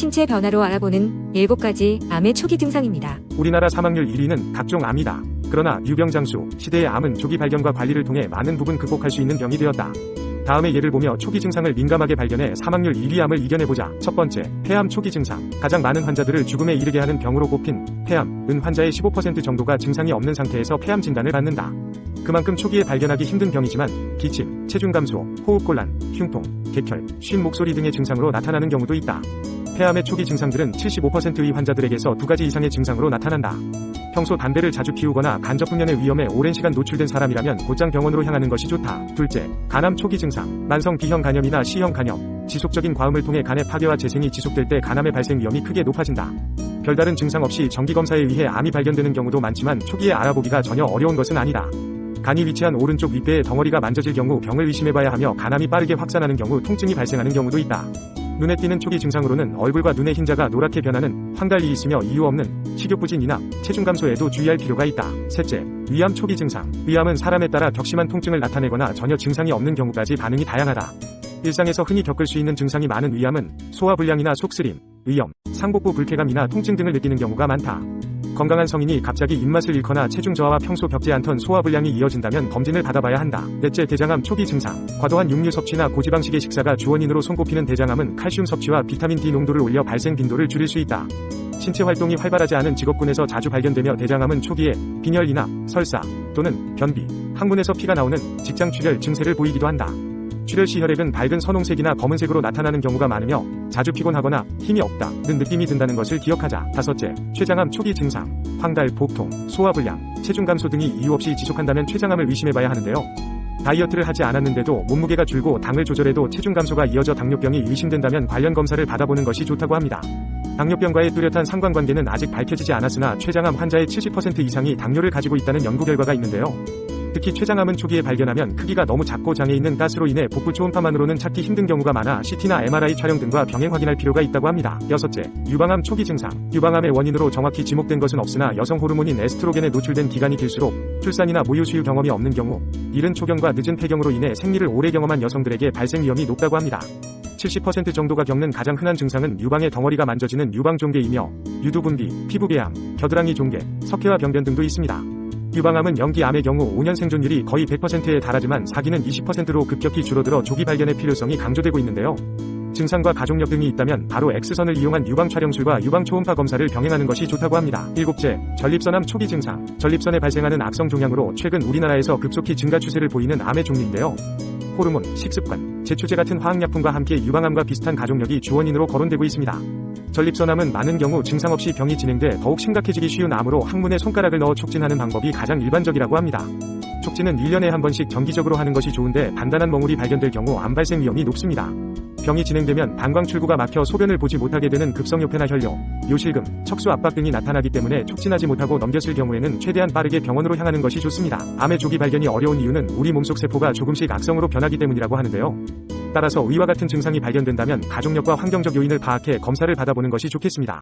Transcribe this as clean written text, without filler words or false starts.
신체 변화로 알아보는 7가지 암의 초기 증상입니다. 우리나라 사망률 1위는 각종 암이다. 그러나 유병장수 시대의 암은 조기 발견과 관리를 통해 많은 부분 극복할 수 있는 병이 되었다. 다음의 예를 보며 초기 증상을 민감하게 발견해 사망률 1위 암을 이겨내보자. 첫 번째, 폐암 초기 증상. 가장 많은 환자들을 죽음에 이르게 하는 병으로 꼽힌 폐암은 환자의 15% 정도가 증상이 없는 상태에서 폐암 진단을 받는다. 그만큼 초기에 발견하기 힘든 병이지만 기침, 체중 감소, 호흡곤란, 흉통, 객혈, 쉰 목소리 등의 증상으로 나타나는 경우도 있다. 폐암의 초기 증상들은 75%의 환자들에게서 2가지 이상의 증상으로 나타난다. 평소 담배를 자주 피우거나 간접흡연의 위험에 오랜 시간 노출된 사람이라면 곧장 병원으로 향하는 것이 좋다. 둘째, 간암 초기 증상. 만성 B형 간염이나 C형 간염. 지속적인 과음을 통해 간의 파괴와 재생이 지속될 때 간암의 발생 위험이 크게 높아진다. 별다른 증상 없이 정기검사에 의해 암이 발견되는 경우도 많지만 초기에 알아보기가 전혀 어려운 것은 아니다. 간이 위치한 오른쪽 윗배의 덩어리가 만져질 경우 병을 의심해봐야 하며 간암이 빠르게 확산하는 경우 통증이 발생하는 경우도 있다. 눈에 띄는 초기 증상으로는 얼굴과 눈의 흰자가 노랗게 변하는 황달이 있으며 이유 없는 식욕부진 인압, 체중 감소에도 주의할 필요가 있다. 셋째, 위암 초기 증상. 위암은 사람에 따라 격심한 통증을 나타내거나 전혀 증상이 없는 경우까지 반응이 다양하다. 일상에서 흔히 겪을 수 있는 증상이 많은 위암은 소화불량이나 속쓰림, 의염, 상복부 불쾌감이나 통증 등을 느끼는 경우가 많다. 건강한 성인이 갑자기 입맛을 잃거나 체중 저하와 평소 겪지 않던 소화불량이 이어진다면 검진을 받아봐야 한다. 넷째, 대장암 초기 증상. 과도한 육류 섭취나 고지방식의 식사가 주원인으로 손꼽히는 대장암은 칼슘 섭취와 비타민 D 농도를 올려 발생 빈도를 줄일 수 있다. 신체 활동이 활발하지 않은 직업군에서 자주 발견되며 대장암은 초기에 빈혈 인압, 설사 또는 변비, 항문에서 피가 나오는 직장 출혈 증세를 보이기도 한다. 출혈 시 혈액은 밝은 선홍색이나 검은색으로 나타나는 경우가 많으며 자주 피곤하거나 힘이 없다는 느낌이 든다는 것을 기억하자. 다섯째, 췌장암 초기 증상. 황달, 복통, 소화불량, 체중 감소 등이 이유 없이 지속한다면 췌장암을 의심해봐야 하는데요. 다이어트를 하지 않았는데도 몸무게가 줄고 당을 조절해도 체중 감소가 이어져 당뇨병이 의심된다면 관련 검사를 받아보는 것이 좋다고 합니다. 당뇨병과의 뚜렷한 상관관계는 아직 밝혀지지 않았으나 췌장암 환자의 70% 이상이 당뇨를 가지고 있다는 연구 결과가 있는데요. 특히 췌장암은 초기에 발견하면 크기가 너무 작고 장에 있는 가스로 인해 복부 초음파만으로는 찾기 힘든 경우가 많아 CT나 MRI 촬영 등과 병행 확인할 필요가 있다고 합니다. 여섯째, 유방암 초기 증상. 유방암의 원인으로 정확히 지목된 것은 없으나 여성 호르몬인 에스트로겐에 노출된 기간이 길수록 출산이나 모유 수유 경험이 없는 경우, 이른 초경과 늦은 폐경으로 인해 생리를 오래 경험한 여성들에게 발생 위험이 높다고 합니다. 70% 정도가 겪는 가장 흔한 증상은 유방의 덩어리가 만져지는 유방종괴이며 유두분비, 피부배암, 겨드랑이 종괴, 석회와 병변 등도 있습니다. 유방암은 연기암의 경우 5년 생존율이 거의 100%에 달하지만 사기는 20%로 급격히 줄어들어 조기 발견의 필요성이 강조되고 있는데요. 증상과 가족력 등이 있다면 바로 X선을 이용한 유방 촬영술과 유방 초음파 검사를 병행하는 것이 좋다고 합니다. 일곱째, 전립선암 초기 증상. 전립선에 발생하는 악성 종양으로 최근 우리나라에서 급속히 증가 추세를 보이는 암의 종류인데요. 호르몬, 식습관, 제초제 같은 화학약품과 함께 유방암과 비슷한 가족력이 주원인으로 거론되고 있습니다. 전립선암은 많은 경우 증상 없이 병이 진행돼 더욱 심각해지기 쉬운 암으로 항문에 손가락을 넣어 촉진하는 방법이 가장 일반적이라고 합니다. 촉진은 1년에 한 번씩 정기적으로 하는 것이 좋은데 단단한 멍울이 발견될 경우 암 발생 위험이 높습니다. 병이 진행되면 방광 출구가 막혀 소변을 보지 못하게 되는 급성요폐나 혈뇨, 요실금, 척수 압박 등이 나타나기 때문에 촉진하지 못하고 넘겼을 경우에는 최대한 빠르게 병원으로 향하는 것이 좋습니다. 암의 조기 발견이 어려운 이유는 우리 몸속 세포가 조금씩 악성으로 변하기 때문이라고 하는데요. 따라서 위와 같은 증상이 발견된다면 가족력과 환경적 요인을 파악해 검사를 받아보는 것이 좋겠습니다.